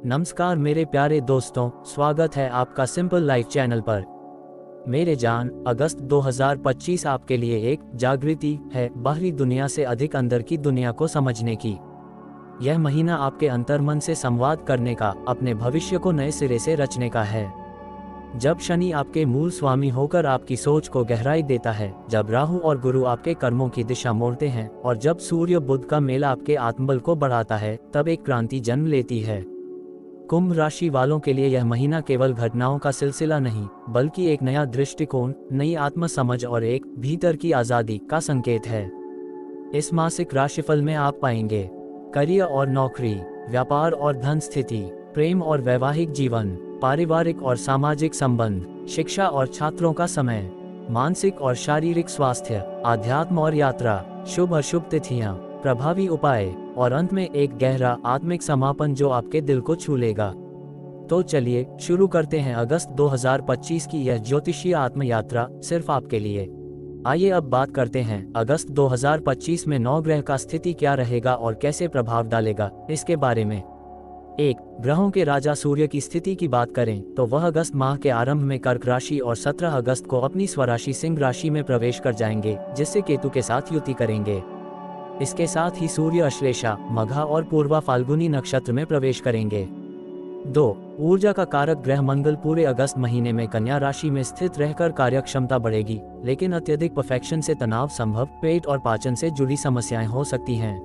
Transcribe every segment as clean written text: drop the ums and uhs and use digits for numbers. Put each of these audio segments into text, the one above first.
नमस्कार मेरे प्यारे दोस्तों, स्वागत है आपका सिंपल लाइफ चैनल पर। मेरे जान, अगस्त 2025 आपके लिए एक जागृति है बाहरी दुनिया से अधिक अंदर की दुनिया को समझने की। यह महीना आपके अंतर्मन से संवाद करने का, अपने भविष्य को नए सिरे से रचने का है। जब शनि आपके मूल स्वामी होकर आपकी सोच को गहराई देता है, जब राहु और गुरु आपके कर्मों की दिशा मोड़ते हैं और जब सूर्य बुध का मेला आपके आत्मबल को बढ़ाता है, तब एक क्रांति जन्म लेती है। कुंभ राशि वालों के लिए यह महीना केवल घटनाओं का सिलसिला नहीं, बल्कि एक नया दृष्टिकोण, नई आत्मसमझ और एक भीतर की आज़ादी का संकेत है। इस मासिक राशिफल में आप पाएंगे करियर और नौकरी, व्यापार और धन स्थिति, प्रेम और वैवाहिक जीवन, पारिवारिक और सामाजिक संबंध, शिक्षा और छात्रों का समय, मानसिक और शारीरिक स्वास्थ्य, आध्यात्म और यात्रा, शुभ अशुभ तिथियां, प्रभावी उपाय और अंत में एक गहरा आत्मिक समापन जो आपके दिल को छू लेगा। तो चलिए शुरू करते हैं अगस्त 2025 की यह ज्योतिषीय आत्म यात्रा सिर्फ आपके लिए। आइए अब बात करते हैं अगस्त 2025 में नौ ग्रह का स्थिति क्या रहेगा और कैसे प्रभाव डालेगा इसके बारे में। एक, ग्रहों के राजा सूर्य की स्थिति की बात करें तो वह अगस्त माह के आरंभ में कर्क राशि और 17 अगस्त को अपनी स्वराशि सिंह राशि में प्रवेश कर जाएंगे, जिससे केतु के साथ युति करेंगे। इसके साथ ही सूर्य अश्लेषा, मघा और पूर्वा फाल्गुनी नक्षत्र में प्रवेश करेंगे। 2, ऊर्जा का कारक ग्रह मंगल पूरे अगस्त महीने में कन्या राशि में स्थित रहकर कार्यक्षमता बढ़ेगी, लेकिन अत्यधिक परफेक्शन से तनाव संभव, पेट और पाचन से जुड़ी समस्याएं हो सकती हैं।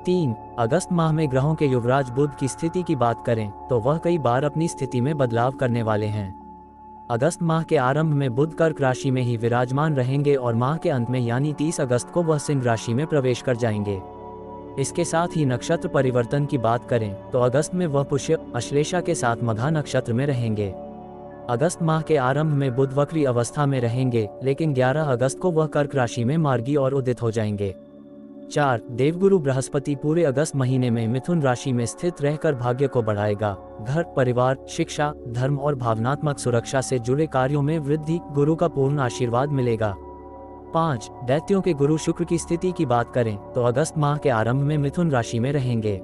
3, अगस्त माह में ग्रहों के युवराज बुध की स्थिति की बात करें तो वह कई बार अपनी स्थिति में बदलाव करने वाले हैं। अगस्त माह के आरंभ में बुध कर्क राशि में ही विराजमान रहेंगे और माह के अंत में यानी 30 अगस्त को वह सिंह राशि में प्रवेश कर जाएंगे। इसके साथ ही नक्षत्र परिवर्तन की बात करें तो अगस्त में वह पुष्य अश्लेषा के साथ मघा नक्षत्र में रहेंगे। अगस्त माह के आरंभ में बुध वक्री अवस्था में रहेंगे, लेकिन 11 अगस्त को वह कर्क राशि में मार्गी और उदित हो जाएंगे। 4, देवगुरु बृहस्पति पूरे अगस्त महीने में मिथुन राशि में स्थित रहकर भाग्य को बढ़ाएगा। घर, परिवार, शिक्षा, धर्म और भावनात्मक सुरक्षा से जुड़े कार्यों में वृद्धि, गुरु का पूर्ण आशीर्वाद मिलेगा। 5, दैत्यों के गुरु शुक्र की स्थिति की बात करें तो अगस्त माह के आरंभ में मिथुन राशि में रहेंगे,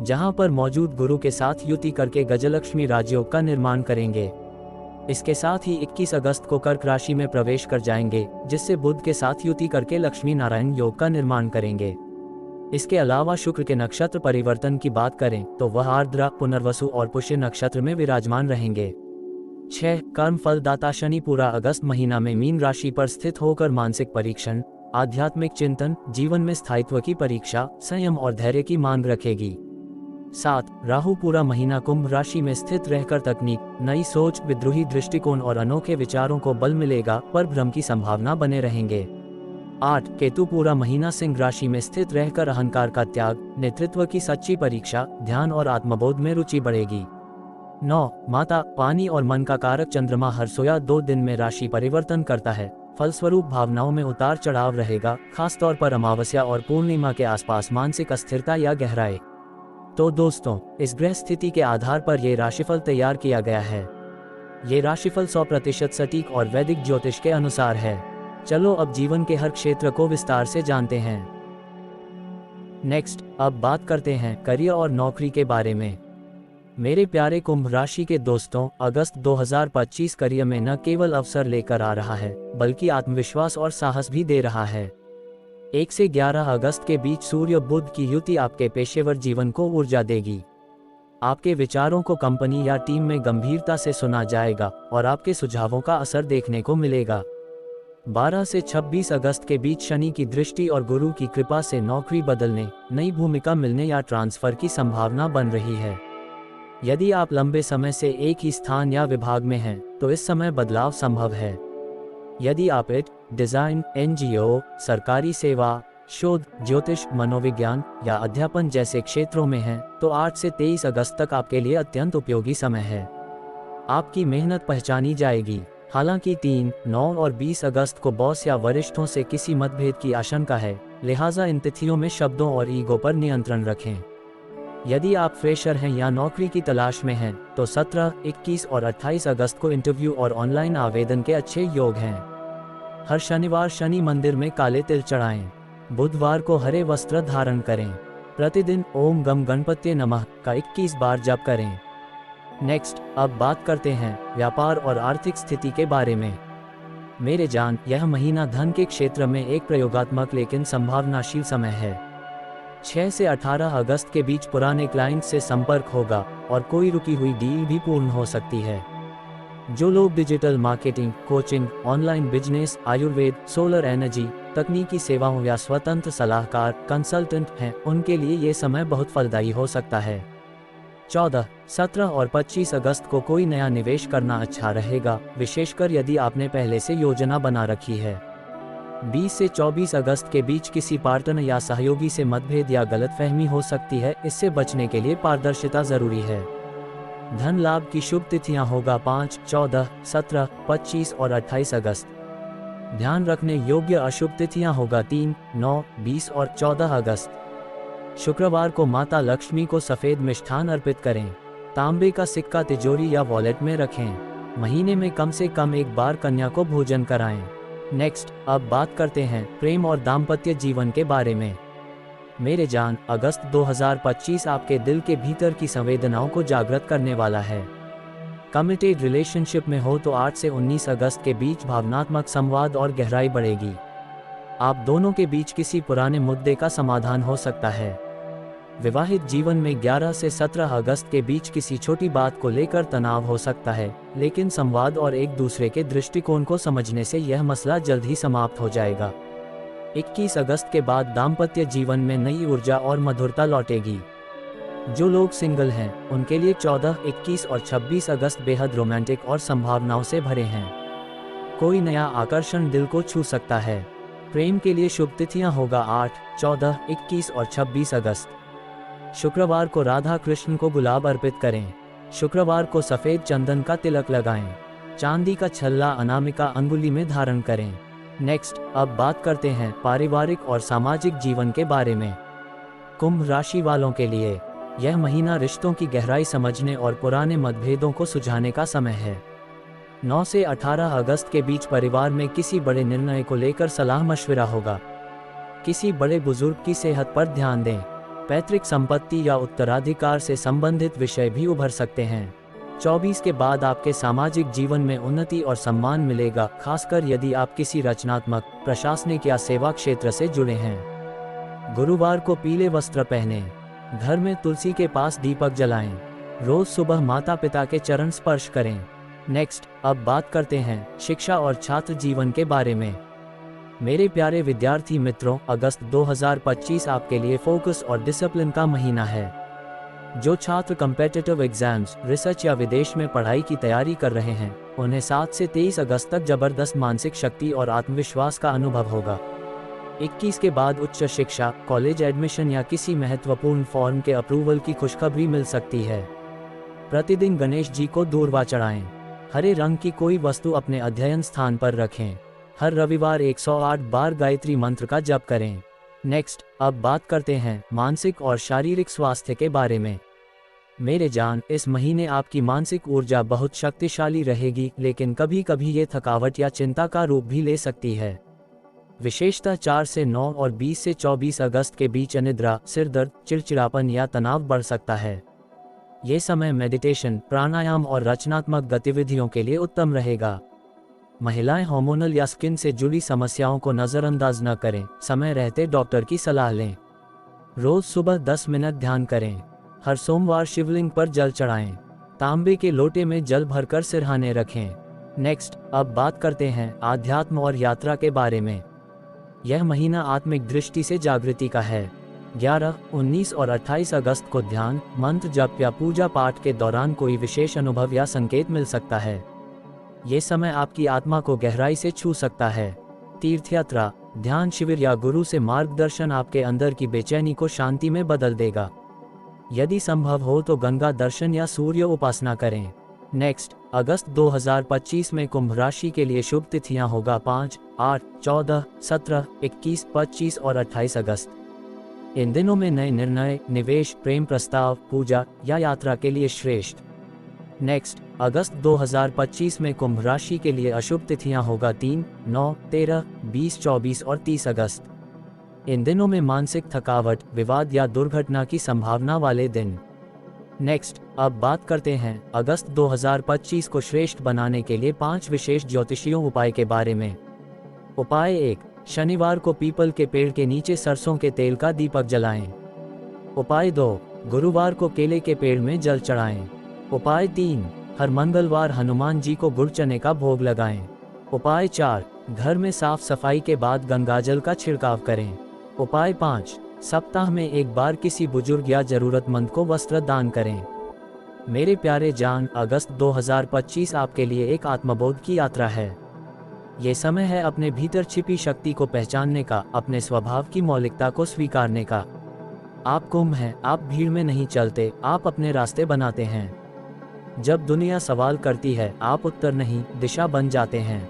जहां पर मौजूद गुरु के साथ युति करके गजलक्ष्मी राजयोग का निर्माण करेंगे। इसके साथ ही 21 अगस्त को कर्क राशि में प्रवेश कर जाएंगे, जिससे बुध के साथ युति करके लक्ष्मी नारायण योग का निर्माण करेंगे। इसके अलावा शुक्र के नक्षत्र परिवर्तन की बात करें तो वह आर्द्रा, पुनर्वसु और पुष्य नक्षत्र में विराजमान रहेंगे। 6, कर्म फलदाता शनि पूरा अगस्त महीना में मीन राशि पर स्थित होकर मानसिक परीक्षण, आध्यात्मिक चिंतन, जीवन में स्थायित्व की परीक्षा, संयम और धैर्य की मांग रखेगी। 7, राहु पूरा महीना कुंभ राशि में स्थित रहकर तकनीक, नई सोच, विद्रोही दृष्टिकोण और अनोखे विचारों को बल मिलेगा, पर भ्रम की संभावना बने रहेंगे। 8, केतु पूरा महीना सिंह राशि में स्थित रहकर अहंकार का त्याग, नेतृत्व की सच्ची परीक्षा, ध्यान और आत्मबोध में रुचि बढ़ेगी। 9, माता, पानी और मन का कारक चंद्रमा हर सोया 2 दिन में राशि परिवर्तन करता है, फलस्वरूप भावनाओं में उतार चढ़ाव रहेगा, खासतौर पर अमावस्या और पूर्णिमा के आसपास मानसिक अस्थिरता या गहराई। तो दोस्तों, इस ग्रह स्थिति के आधार पर ये राशिफल तैयार किया गया है। ये राशिफल 100% सटीक और वैदिक ज्योतिष के अनुसार है। चलो अब जीवन के हर क्षेत्र को विस्तार से जानते हैं। नेक्स्ट, अब बात करते हैं करियर और नौकरी के बारे में। मेरे प्यारे कुंभ राशि के दोस्तों, अगस्त 2025 करियर में न केवल अवसर लेकर आ रहा है, बल्कि आत्मविश्वास और साहस भी दे रहा है। 1 से 11 अगस्त के बीच सूर्य बुध की युति आपके पेशेवर जीवन को ऊर्जा देगी। आपके विचारों को कंपनी या टीम में गंभीरता से सुना जाएगा और आपके सुझावों का असर देखने को मिलेगा। 12 से 26 अगस्त के बीच शनि की दृष्टि और गुरु की कृपा से नौकरी बदलने, नई भूमिका मिलने या ट्रांसफर की संभावना बन रही है। यदि आप लंबे समय से एक ही स्थान या विभाग में हैं, तो इस समय बदलाव संभव है। यदि आप डिजाइन, एनजीओ, सरकारी सेवा, शोध, ज्योतिष, मनोविज्ञान या अध्यापन जैसे क्षेत्रों में हैं, तो 8 से 23 अगस्त तक आपके लिए अत्यंत उपयोगी समय है। आपकी मेहनत पहचानी जाएगी। हालांकि 3, 9 और 20 अगस्त को बॉस या वरिष्ठों से किसी मतभेद की आशंका है, लिहाजा इन तिथियों में शब्दों और ईगो पर नियंत्रण रखें। यदि आप फ्रेशर हैं या नौकरी की तलाश में हैं, तो 17, 21 और 28 अगस्त को इंटरव्यू और ऑनलाइन आवेदन के अच्छे योग हैं। हर शनिवार शनि मंदिर में काले तिल चढ़ाएं। बुधवार को हरे वस्त्र धारण करें। प्रतिदिन ओम गम गणपत्ये नमः का 21 बार जप करें। नेक्स्ट, अब बात करते हैं व्यापार और आर्थिक स्थिति के बारे में। मेरे जान, यह महीना धन के क्षेत्र में एक प्रयोगात्मक लेकिन संभावनाशील समय है। 6 से 18 अगस्त के बीच पुराने क्लाइंट से संपर्क होगा और कोई रुकी हुई डील भी पूर्ण हो सकती है। जो लोग digital marketing, coaching, online business, Ayurveda, solar energy, तकनीकी सेवाओं या स्वतंत्र सलाहकार कंसल्टेंट हैं, उनके लिए ये समय बहुत फलदायी हो सकता है। 14, 17 और 25 अगस्त को कोई नया निवेश करना अच्छा रहेगा, विशेषकर यदि आपने पहले से योजना बना रखी है। 20 से 24 अगस्त के बीच किसी पार्टनर या सहयोगी से मतभेद या गलतफहमी हो सकती है, इससे बचने के लिए पारदर्शिता जरूरी है। धन लाभ की शुभ तिथियां होगा 5, 14, 17, 25 और 28 अगस्त। ध्यान रखने योग्य अशुभ तिथियां होगा 3, 9, 20 और 14 अगस्त। शुक्रवार को माता लक्ष्मी को सफेद मिष्ठान अर्पित करें। तांबे का सिक्का तिजोरी या वॉलेट में रखें। महीने में कम से कम एक बार कन्या को भोजन कराएं। नेक्स्ट, अब बात करते हैं प्रेम और दाम्पत्य जीवन के बारे में। मेरे जान, अगस्त 2025 आपके दिल के भीतर की संवेदनाओं को जागृत करने वाला है। कमिटेड रिलेशनशिप में हो तो 8 से 19 अगस्त के बीच भावनात्मक संवाद और गहराई बढ़ेगी। आप दोनों के बीच किसी पुराने मुद्दे का समाधान हो सकता है। विवाहित जीवन में 11 से 17 अगस्त के बीच किसी छोटी बात को लेकर तनाव हो सकता है, लेकिन संवाद और एक दूसरे के दृष्टिकोण को समझने से यह मसला जल्द ही समाप्त हो जाएगा। 21 अगस्त के बाद दाम्पत्य जीवन में नई ऊर्जा और मधुरता लौटेगी। जो लोग सिंगल हैं, उनके लिए 14, 21 और 26 अगस्त बेहद रोमांटिक और संभावनाओं से भरे हैं। कोई नया आकर्षण दिल को छू सकता है। प्रेम के लिए शुभ तिथियां होगा 8, 14, 21 और 26 अगस्त। शुक्रवार को राधा कृष्ण को गुलाब अर्पित करें। शुक्रवार को सफेद चंदन का तिलक लगाएं। चांदी का छल्ला अनामिका अंगुली में धारण करें। नेक्स्ट, अब बात करते हैं पारिवारिक और सामाजिक जीवन के बारे में। कुंभ राशि वालों के लिए यह महीना रिश्तों की गहराई समझने और पुराने मतभेदों को सुलझाने का समय है। 9 से 18 अगस्त के बीच परिवार में किसी बड़े निर्णय को लेकर सलाह मशविरा होगा। किसी बड़े बुजुर्ग की सेहत पर ध्यान दें। पैतृक संपत्ति या उत्तराधिकार से संबंधित विषय भी उभर सकते हैं। 24 के बाद आपके सामाजिक जीवन में उन्नति और सम्मान मिलेगा, खासकर यदि आप किसी रचनात्मक, प्रशासनिक या सेवा क्षेत्र से जुड़े हैं। गुरुवार को पीले वस्त्र पहनें। घर में तुलसी के पास दीपक जलाएं। रोज सुबह माता पिता के चरण स्पर्श करें। नेक्स्ट, अब बात करते हैं शिक्षा और छात्र जीवन के बारे में। मेरे प्यारे विद्यार्थी मित्रों, अगस्त 2025 आपके लिए फोकस और डिसिप्लिन का महीना है। जो छात्र कम्पिटिटिव एग्जाम्स, रिसर्च या विदेश में पढ़ाई की तैयारी कर रहे हैं, उन्हें 7 से 23 अगस्त तक जबरदस्त मानसिक शक्ति और आत्मविश्वास का अनुभव होगा। 21 के बाद उच्च शिक्षा, कॉलेज एडमिशन या किसी महत्वपूर्ण फॉर्म के अप्रूवल की खुशखबरी मिल सकती है। प्रतिदिन गणेश जी को दूर्वा चढ़ाएं। हरे रंग की कोई वस्तु अपने अध्ययन स्थान पर रखें। हर रविवार 108 बार गायत्री मंत्र का जप करें। नेक्स्ट, अब बात करते हैं मानसिक और शारीरिक स्वास्थ्य के बारे में। मेरे जान, इस महीने आपकी मानसिक ऊर्जा बहुत शक्तिशाली रहेगी, लेकिन कभी कभी ये थकावट या चिंता का रूप भी ले सकती है। विशेषतः 4 से 9 और 20 से 24 अगस्त के बीच अनिद्रा, सिरदर्द, चिड़चिड़ापन या तनाव बढ़ सकता है। ये समय मेडिटेशन, प्राणायाम और रचनात्मक गतिविधियों के लिए उत्तम रहेगा। महिलाएं हार्मोनल या स्किन से जुड़ी समस्याओं को नज़रअंदाज न करें, समय रहते डॉक्टर की सलाह लें। रोज सुबह 10 मिनट ध्यान करें। हर सोमवार शिवलिंग पर जल चढ़ाएं। तांबे के लोटे में जल भरकर सिरहाने रखें। नेक्स्ट, अब बात करते हैं आध्यात्म और यात्रा के बारे में। यह महीना आत्मिक दृष्टि से जागृति का है। 11, 19 और 28 अगस्त को ध्यान, मंत्र जप या पूजा पाठ के दौरान कोई विशेष अनुभव या संकेत मिल सकता है। ये समय आपकी आत्मा को गहराई से छू सकता है। तीर्थयात्रा, ध्यान शिविर या गुरु से मार्गदर्शन आपके अंदर की बेचैनी को शांति में बदल देगा। यदि संभव हो तो गंगा दर्शन या सूर्य उपासना करें। नेक्स्ट, अगस्त 2025 में कुंभ राशि के लिए शुभ तिथियां होगा 5, 8, 14, 17, 21, 25 और 28 अगस्त। इन दिनों में नए निर्णय, निवेश, प्रेम प्रस्ताव, पूजा या यात्रा के लिए श्रेष्ठ। नेक्स्ट, अगस्त 2025 में कुंभ राशि के लिए अशुभ तिथियां होगा 3, 9, 13, 20, 24 और 30 अगस्त। इन दिनों में मानसिक थकावट, विवाद या दुर्घटना की संभावना वाले दिन। नेक्स्ट, अब बात करते हैं अगस्त 2025 को श्रेष्ठ बनाने के लिए 5 विशेष ज्योतिषीय उपाय के बारे में। उपाय 1, शनिवार को पीपल के पेड़ के नीचे सरसों के तेल का दीपक जलाएं। उपाय 2, गुरुवार को केले के पेड़ में जल चढ़ाएं। उपाय 3, हर मंगलवार हनुमान जी को गुड़ चने का भोग लगाएं। उपाय 4, घर में साफ सफाई के बाद गंगाजल का छिड़काव करें। उपाय 5, सप्ताह में एक बार किसी बुजुर्ग या जरूरतमंद को वस्त्र दान करें। मेरे प्यारे जान, अगस्त 2025 आपके लिए एक आत्मबोध की यात्रा है। ये समय है अपने भीतर छिपी शक्ति को पहचानने का, अपने स्वभाव की मौलिकता को स्वीकारने का। आप कुंभ हैं, आप भीड़ में नहीं चलते, आप अपने रास्ते बनाते हैं। जब दुनिया सवाल करती है, आप उत्तर नहीं, दिशा बन जाते हैं।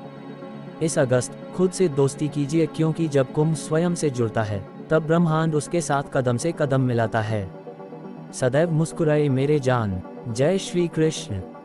इस अगस्त खुद से दोस्ती कीजिए, क्योंकि जब कुंभ स्वयं से जुड़ता है तब ब्रह्मांड उसके साथ कदम से कदम मिलाता है। सदैव मुस्कुराए मेरे जान। जय श्री कृष्ण।